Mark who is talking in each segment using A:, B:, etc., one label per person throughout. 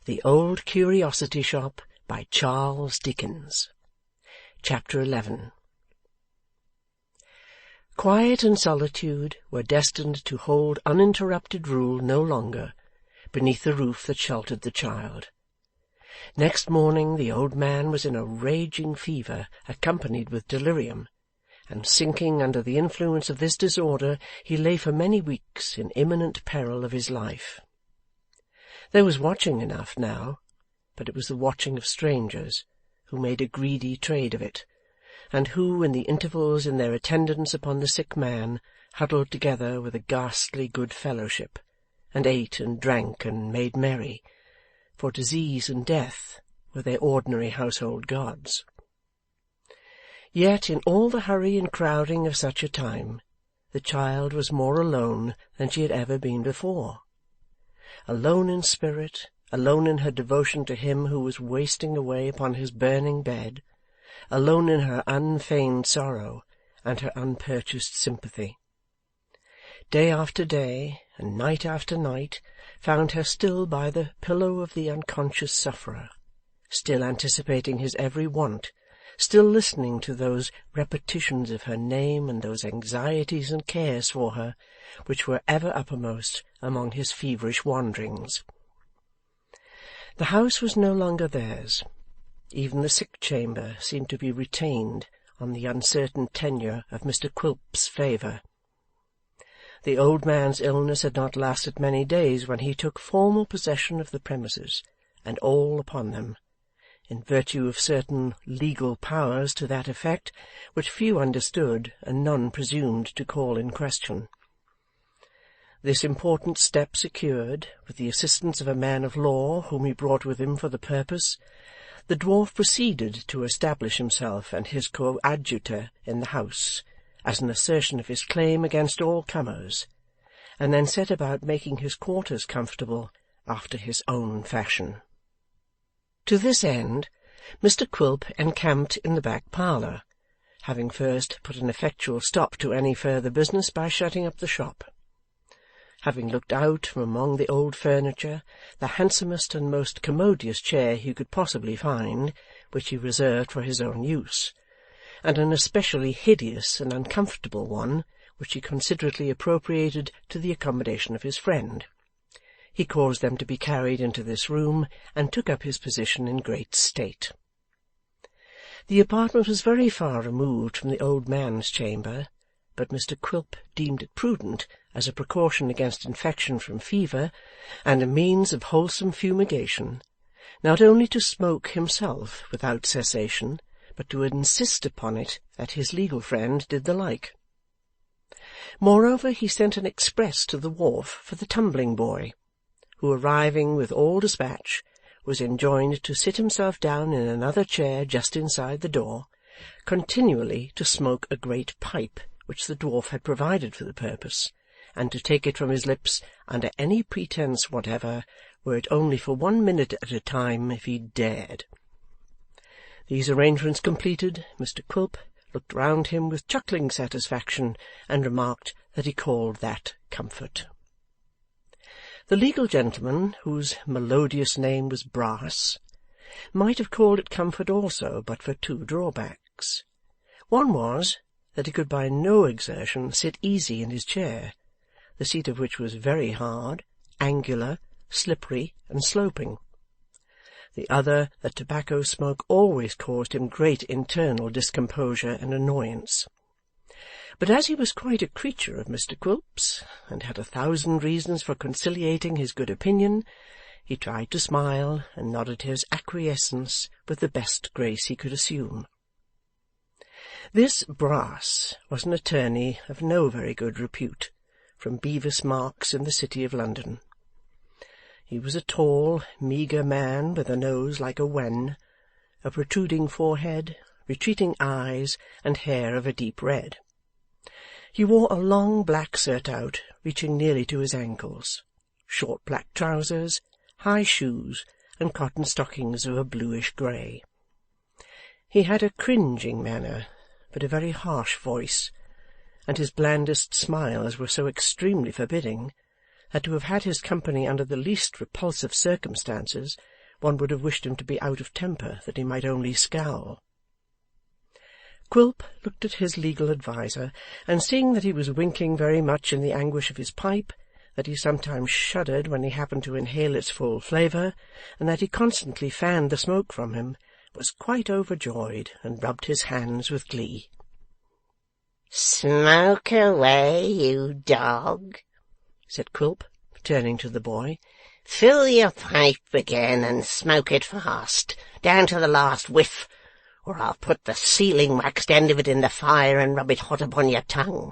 A: The Old Curiosity Shop by Charles Dickens. Chapter 11. Quiet and solitude were destined to hold uninterrupted rule no longer beneath the roof that sheltered the child. Next morning the old man was in a raging fever accompanied with delirium, and sinking under the influence of this disorder he lay for many weeks in imminent peril of his life. There was watching enough now, but it was the watching of strangers, who made a greedy trade of it, and who, in the intervals in their attendance upon the sick man, huddled together with a ghastly good fellowship, and ate and drank and made merry, for disease and death were their ordinary household gods. Yet in all the hurry and crowding of such a time, the child was more alone than she had ever been before. Alone in spirit, alone in her devotion to him who was wasting away upon his burning bed, alone in her unfeigned sorrow and her unpurchased sympathy. Day after day, and night after night, found her still by the pillow of the unconscious sufferer, still anticipating his every want, still listening to those repetitions of her name and those anxieties and cares for her, which were ever uppermost among his feverish wanderings. The house was no longer theirs. Even the sick chamber seemed to be retained on the uncertain tenure of Mr. Quilp's favour. The old man's illness had not lasted many days when he took formal possession of the premises, and all upon them, in virtue of certain legal powers to that effect, which few understood and none presumed to call in question. This important step secured, with the assistance of a man of law whom he brought with him for the purpose, the dwarf proceeded to establish himself and his coadjutor in the house, as an assertion of his claim against all comers, and then set about making his quarters comfortable after his own fashion. To this end, Mr. Quilp encamped in the back parlour, having first put an effectual stop to any further business by shutting up the shop. Having looked out from among the old furniture the handsomest and most commodious chair he could possibly find, which he reserved for his own use, and an especially hideous and uncomfortable one, which he considerately appropriated to the accommodation of his friend, he caused them to be carried into this room, and took up his position in great state. The apartment was very far removed from the old man's chamber, but Mr. Quilp deemed it prudent, as a precaution against infection from fever, and a means of wholesome fumigation, not only to smoke himself without cessation, but to insist upon it that his legal friend did the like. Moreover, he sent an express to the wharf for the tumbling boy, who, arriving with all dispatch, was enjoined to sit himself down in another chair just inside the door, continually to smoke a great pipe which the dwarf had provided for the purpose, and to take it from his lips under any pretence whatever, were it only for 1 minute at a time, if he dared. These arrangements completed, Mr. Quilp looked round him with chuckling satisfaction, and remarked that he called that comfort. The legal gentleman, whose melodious name was Brass, might have called it comfort also, but for 2 drawbacks. One was, that he could by no exertion sit easy in his chair, the seat of which was very hard, angular, slippery, and sloping. The other, that tobacco smoke always caused him great internal discomposure and annoyance. But as he was quite a creature of Mr. Quilp's, and had 1,000 reasons for conciliating his good opinion, he tried to smile, and nodded his acquiescence with the best grace he could assume. This Brass was an attorney of no very good repute, from Bevis Marks in the City of London. He was a tall, meagre man, with a nose like a wen, a protruding forehead, retreating eyes, and hair of a deep red. He wore a long black surtout reaching nearly to his ankles, short black trousers, high shoes, and cotton stockings of a bluish grey. He had a cringing manner, but a very harsh voice, and his blandest smiles were so extremely forbidding that to have had his company under the least repulsive circumstances one would have wished him to be out of temper, that he might only scowl. Quilp looked at his legal adviser, and seeing that he was winking very much in the anguish of his pipe, that he sometimes shuddered when he happened to inhale its full flavour, and that he constantly fanned the smoke from him, was quite overjoyed, and rubbed his hands with glee.
B: "Smoke away, you dog," said Quilp, turning to the boy. "Fill your pipe again, and smoke it fast, down to the last whiff, or I'll put the sealing-waxed end of it in the fire and rub it hot upon your tongue."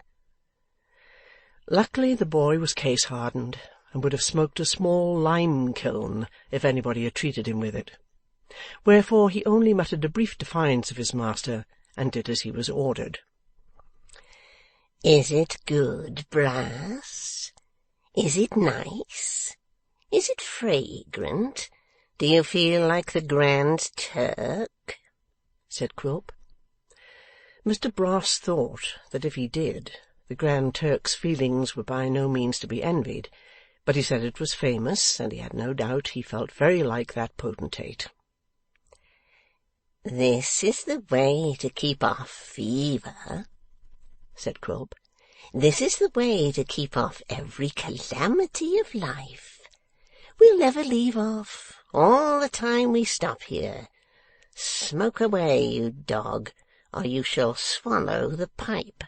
A: Luckily the boy was case-hardened, and would have smoked a small lime-kiln if anybody had treated him with it. Wherefore he only muttered a brief defiance of his master, and did as he was ordered.
B: "Is it good, Brass? Is it nice? Is it fragrant? Do you feel like the Grand Turk?" said Quilp.
A: Mr. Brass thought that if he did, the Grand Turk's feelings were by no means to be envied, but he said it was famous, and he had no doubt he felt very like that potentate.
B: "This is the way to keep off fever," said Quilp. "This is the way to keep off every calamity of life. We'll never leave off, all the time we stop here. Smoke away, you dog, or you shall swallow the pipe."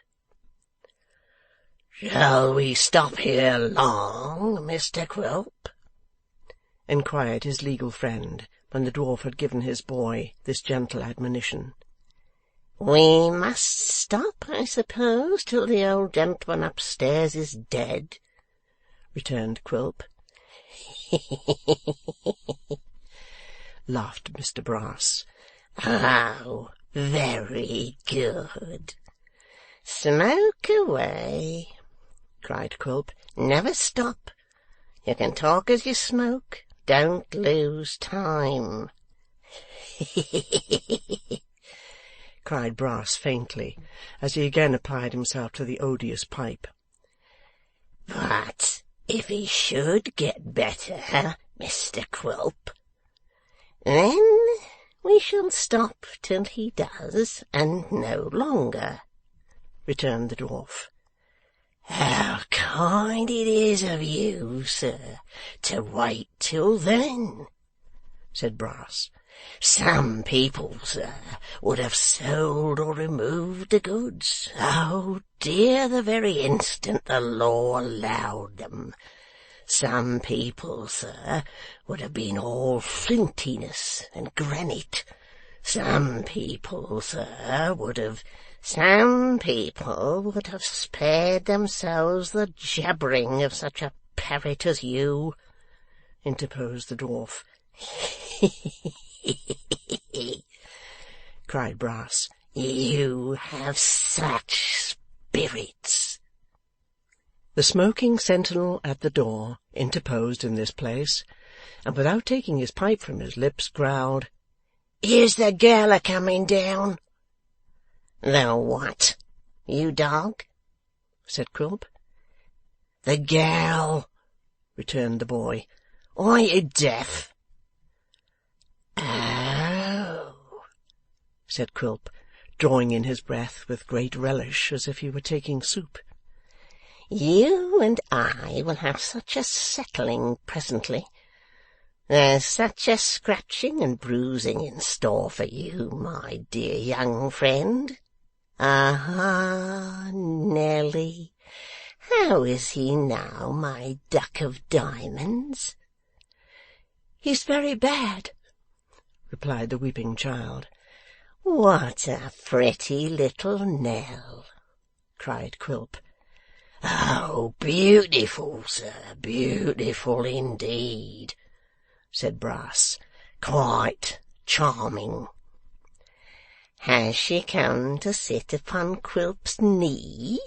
C: "Shall we stop here long, Mr. Quilp?"
A: inquired his legal friend, when the dwarf had given his boy this gentle admonition.
B: "We must stop, I suppose, till the old gentleman upstairs is dead," returned Quilp.
A: laughed Mr. Brass.
B: "Oh, very good. Smoke away," cried Quilp. "Never stop. You can talk as you smoke. Don't lose time."
A: cried Brass faintly, as he again applied himself to the odious pipe.
B: "But if he should get better, Mr. Quilp, then we shall stop till he does, and no longer," returned the dwarf. "How kind it is of you, sir, to wait till then," said Brass. "Some people, sir, would have sold or removed the goods, oh dear, the very instant the law allowed them. Some people, sir, would have been all flintiness and granite. Some people, sir, would have spared themselves the jabbering of such a parrot as you," interposed the dwarf. cried Brass. "You have such spirits." The smoking sentinel at the door interposed in this place, and without taking his pipe from his lips, growled, "Here's the girl a-coming down." "The what, you dog?" said Quilp.
C: "The gal," returned the boy. "Are you deaf?"
B: "Oh,"
A: said Quilp, drawing in his breath with great relish, as if he were taking soup.
B: "You and I will have such a settling presently. There's such a scratching and bruising in store for you, my dear young friend. Aha, Nelly, how is he now, my duck of diamonds?"
A: "He's very bad," replied the weeping child.
B: "What a pretty little Nell!" cried Quilp.
C: "Oh, beautiful, sir, beautiful indeed," said Brass. "Quite charming."
B: "Has she come to sit upon Quilp's knee?"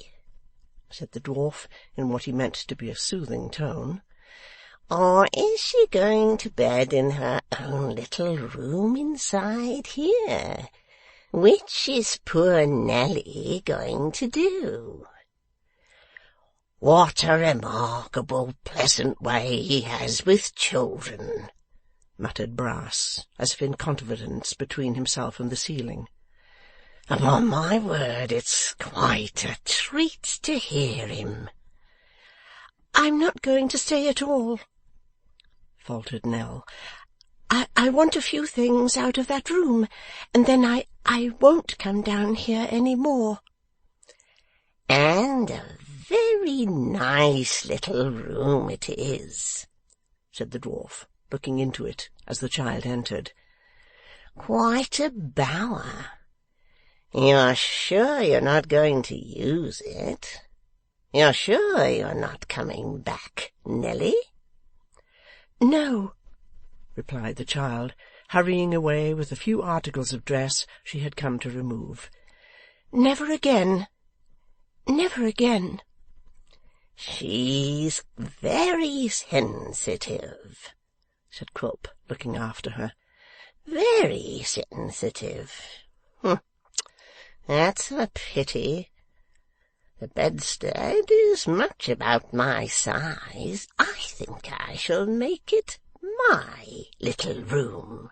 B: said the dwarf, in what he meant to be a soothing tone. "Or is she going to bed in her own little room inside here? Which is poor Nelly going to do?"
C: "What a remarkable pleasant way he has with children,"
A: muttered Brass, as if in confidence between himself and the ceiling.
B: Upon my word, it's quite a treat to hear him.
C: I'm not going to stay at all, faltered Nell. I want a few things out of that room, and then I won't come down here any more.
B: And a very nice little room it is,
A: said the dwarf, looking into it as the child entered.
B: Quite a bower. You're sure you're not going to use it? You're sure you're not coming back, Nelly?
C: No,
A: replied the child, hurrying away with the few articles of dress she had come to remove.
C: Never again. Never again.
B: She's very sensitive, said Quilp, looking after her. Very sensitive. That's a pity. The bedstead is much about my size. I think I shall make it my little room.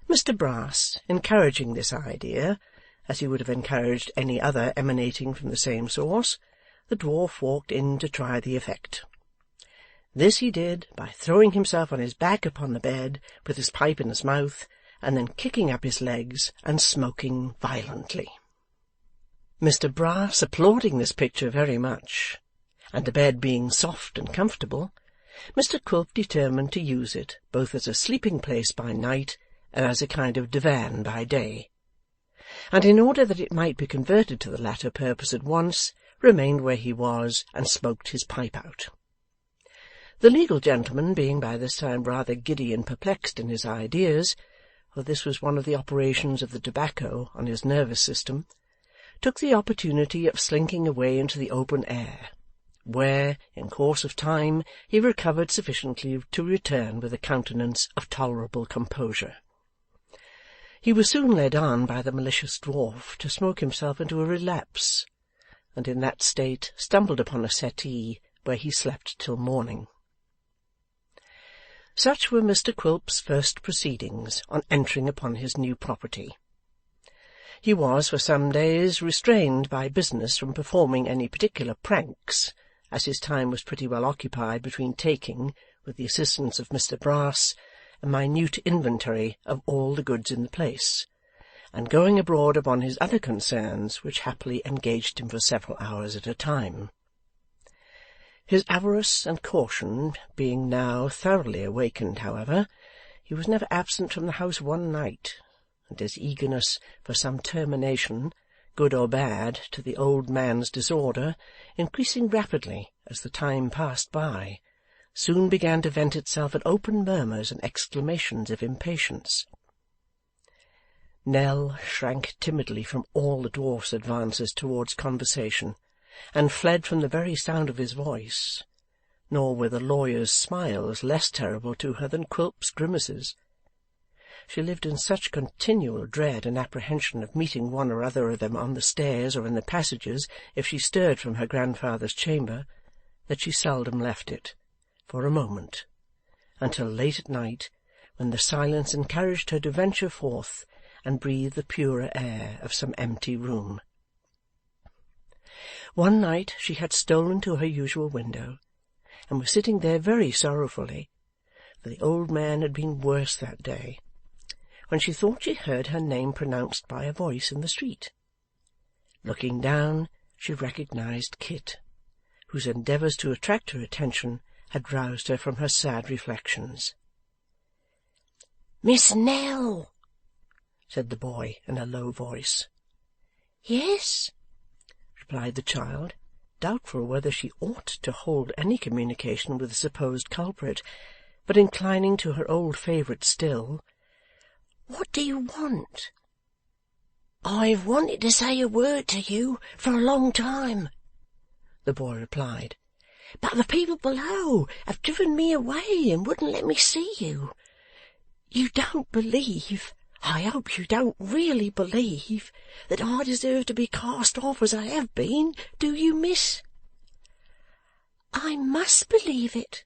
A: Mr Brass, encouraging this idea, as he would have encouraged any other emanating from the same source, the dwarf walked in to try the effect. This he did by throwing himself on his back upon the bed, with his pipe in his mouth, and then kicking up his legs and smoking violently. Mr Brass applauding this picture very much, and the bed being soft and comfortable, Mr Quilp determined to use it both as a sleeping-place by night and as a kind of divan by day, and in order that it might be converted to the latter purpose at once, remained where he was and smoked his pipe out. The legal gentleman, being by this time rather giddy and perplexed in his ideas, for this was one of the operations of the tobacco on his nervous system, took the opportunity of slinking away into the open air, where, in course of time, he recovered sufficiently to return with a countenance of tolerable composure. He was soon led on by the malicious dwarf to smoke himself into a relapse, and in that state stumbled upon a settee, where he slept till morning. Such were Mr Quilp's first proceedings on entering upon his new property. He was for some days restrained by business from performing any particular pranks, as his time was pretty well occupied between taking, with the assistance of Mr Brass, a minute inventory of all the goods in the place, and going abroad upon his other concerns, which happily engaged him for several hours at a time. His avarice and caution being now thoroughly awakened, however, he was never absent from the house one night, and his eagerness for some termination, good or bad, to the old man's disorder, increasing rapidly as the time passed by, soon began to vent itself in open murmurs and exclamations of impatience. Nell shrank timidly from all the dwarf's advances towards conversation, and fled from the very sound of his voice, nor were the lawyer's smiles less terrible to her than Quilp's grimaces. She lived in such continual dread and apprehension of meeting one or other of them on the stairs or in the passages if she stirred from her grandfather's chamber, that she seldom left it, for a moment, until late at night, when the silence encouraged her to venture forth and breathe the purer air of some empty room. One night she had stolen to her usual window, and was sitting there very sorrowfully, for the old man had been worse that day, when she thought she heard her name pronounced by a voice in the street. Looking down, she recognized Kit, whose endeavours to attract her attention had roused her from her sad reflections.
C: "Miss Nell,"
A: said the boy in a low voice.
C: "Yes,"
A: replied the child, doubtful whether she ought to hold any communication with the supposed culprit, but inclining to her old favourite still.
C: "What do you want?" "I've wanted to say a word to you for a long time," the boy replied, "but the people below have driven me away and wouldn't let me see you. You don't believe, I hope you don't really believe, that I deserve to be cast off as I have been, do you, miss?" "I must believe it,"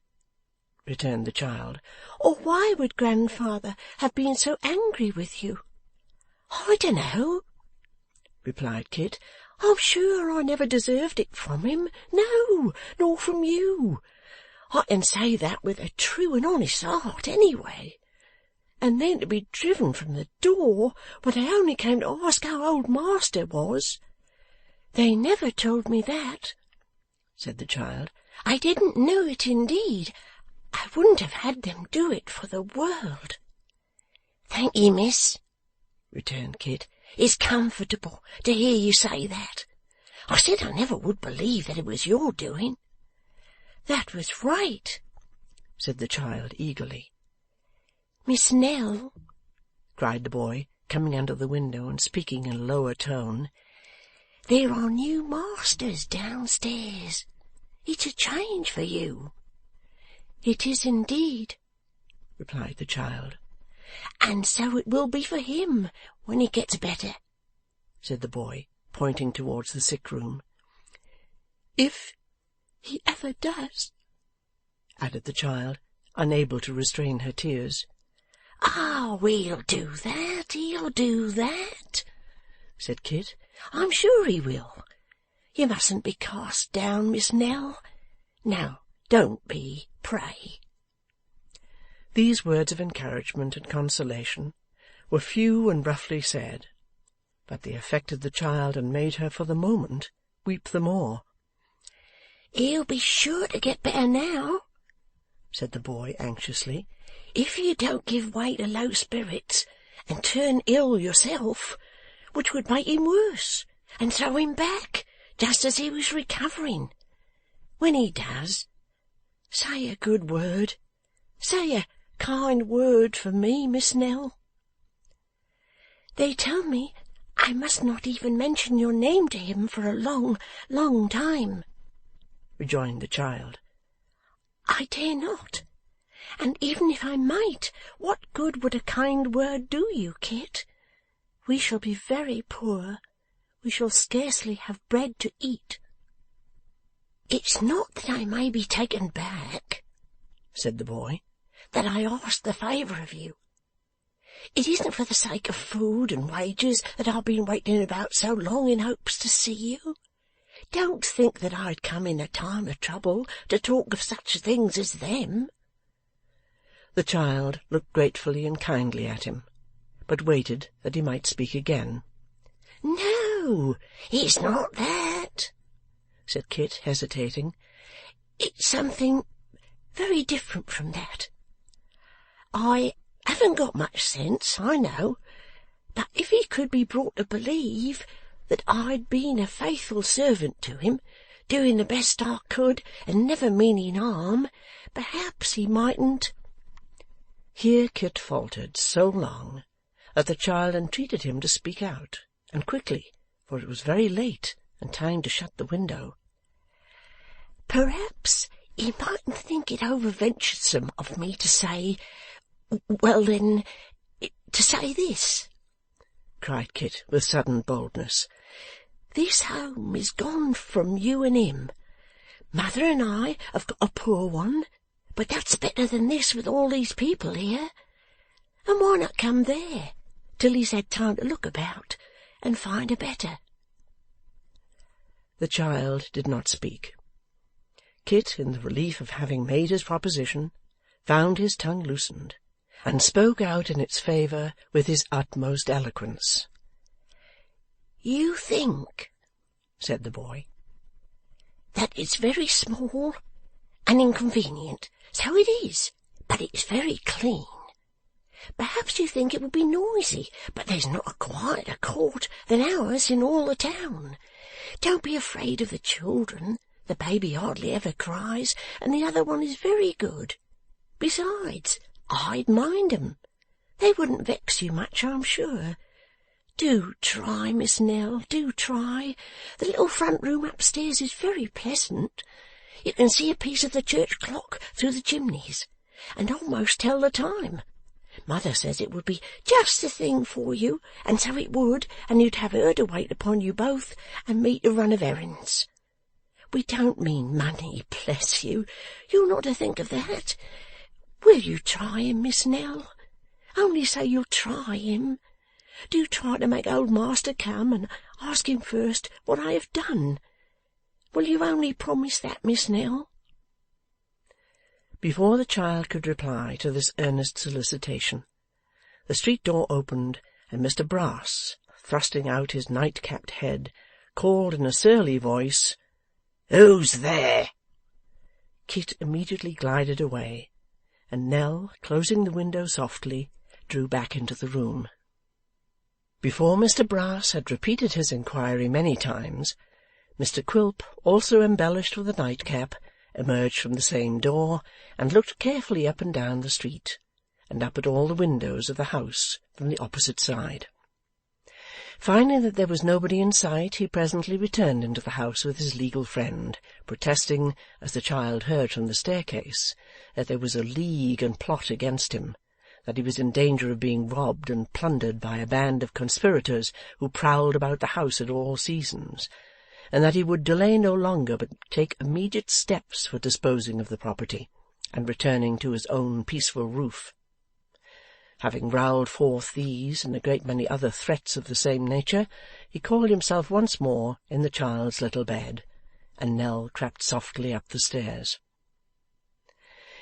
A: returned the child.
C: "Or why would grandfather have been so angry with you?" "I dunno," replied Kit. "I'm sure I never deserved it from him. No, nor from you. I can say that with a true and honest heart, anyway. And then to be driven from the door when they only came to ask how old master was." "They never told me that," said the child. "I didn't know it, indeed. I wouldn't have had them do it for the world."
B: "Thank ye, miss,"
C: returned Kit.
B: "It's comfortable to hear you say that. I said I never would believe that it was your doing."
C: "That was right," said the child eagerly.
B: "Miss Nell,"
C: cried the boy, coming under the window and speaking in a lower tone,
B: "there are new masters downstairs. It's a change for you."
C: "It is indeed,"
A: replied the child.
B: "And so it will be for him when he gets better,"
A: said the boy, pointing towards the sick room.
C: "If he ever does," added the child, unable to restrain her tears.
B: "Ah, he'll do that, he'll do that,"
C: said Kit.
B: "I'm sure he will. You mustn't be cast down, Miss Nell. No, don't be, pray."
A: These words of encouragement and consolation were few and roughly said, but they affected the child and made her, for the moment, weep the more.
B: "He'll be sure to get better now,"
A: said the boy anxiously,
B: "if you don't give way to low spirits and turn ill yourself, which would make him worse and throw him back just as he was recovering. When he does, say a good word, say a kind word for me, Miss Nell." "They tell me I must not even mention your name to him for a long, long time,"
A: rejoined the child.
C: "I dare not. And even if I might, what good would a kind word do you, Kit? We shall be very poor. We shall scarcely have bread to eat."
B: "It's not that I may be taken back,"
A: said the boy,
B: "that I ask the favour of you. It isn't for the sake of food and wages that I've been waiting about so long in hopes to see you. Don't think that I'd come in a time of trouble to talk of such things as them."
A: The child looked gratefully and kindly at him, but waited that he might speak again.
B: "No, it's not that,"
A: said Kit, hesitating.
B: "It's something very different from that. I haven't got much sense, I know, but if he could be brought to believe that I'd been a faithful servant to him, doing the best I could and never meaning harm, perhaps he mightn't—"
A: Here Kit faltered so long that the child entreated him to speak out, and quickly, for it was very late and time to shut the window.
B: "Perhaps he mightn't think it over-venturesome of me to say, well then, to say this,"
A: cried Kit with sudden boldness.
B: "This home is gone from you and him. Mother and I have got a poor one, but that's better than this with all these people here. And why not come there till he's had time to look about and find a better?"
A: The child did not speak. Kit, in the relief of having made his proposition, found his tongue loosened, and spoke out in its favour with his utmost eloquence.
B: "You think,"
A: said the boy,
B: "that it's very small and inconvenient. So it is, but it's very clean. Perhaps you think it would be noisy, but there's not a quieter court than ours in all the town. Don't be afraid of the children. The baby hardly ever cries, and the other one is very good. Besides, I'd mind 'em. They wouldn't vex you much, I'm sure. Do try, Miss Nell, do try. The little front room upstairs is very pleasant. You can see a piece of the church clock through the chimneys, and almost tell the time. Mother says it would be just the thing for you, and so it would, and you'd have her to wait upon you both, and me to run of errands. We don't mean money, bless you. You're not to think of that.
C: Will you try him, Miss Nell? Only say you'll try him. Do try to make old master come, and ask him first what I have done. Will you only promise that, Miss Nell?'
A: Before the child could reply to this earnest solicitation, the street door opened, and Mr Brass, thrusting out his night-capped head, called in a surly voice, 'Who's there?' Kit immediately glided away, and Nell, closing the window softly, drew back into the room. Before Mr Brass had repeated his inquiry many times, Mr Quilp, also embellished with a nightcap, emerged from the same door, and looked carefully up and down the street, and up at all the windows of the house from the opposite side. Finding that there was nobody in sight, he presently returned into the house with his legal friend, protesting, as the child heard from the staircase, that there was a league and plot against him, that he was in danger of being robbed and plundered by a band of conspirators who prowled about the house at all seasons, and that he would delay no longer but take immediate steps for disposing of the property, and returning to his own peaceful roof. Having growled forth these and a great many other threats of the same nature, he called himself once more in the child's little bed, and Nell crept softly up the stairs.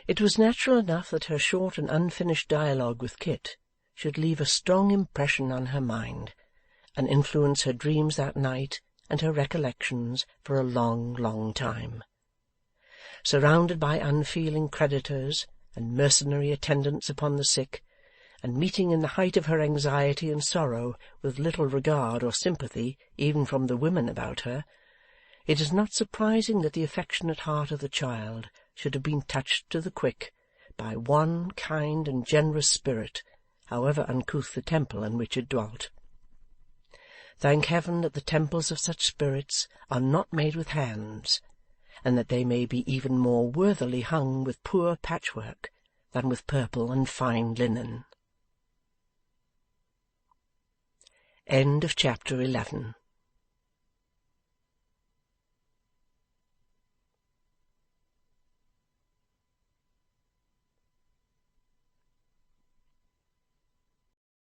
A: It was natural enough that her short and unfinished dialogue with Kit should leave a strong impression on her mind, and influence her dreams that night and her recollections for a long, long time. Surrounded by unfeeling creditors and mercenary attendants upon the sick, and meeting in the height of her anxiety and sorrow with little regard or sympathy even from the women about her, it is not surprising that the affectionate heart of the child should have been touched to the quick by one kind and generous spirit, however uncouth the temple in which it dwelt. Thank heaven that the temples of such spirits are not made with hands, and that they may be even more worthily hung with poor patchwork than with purple and fine linen. End of chapter 11.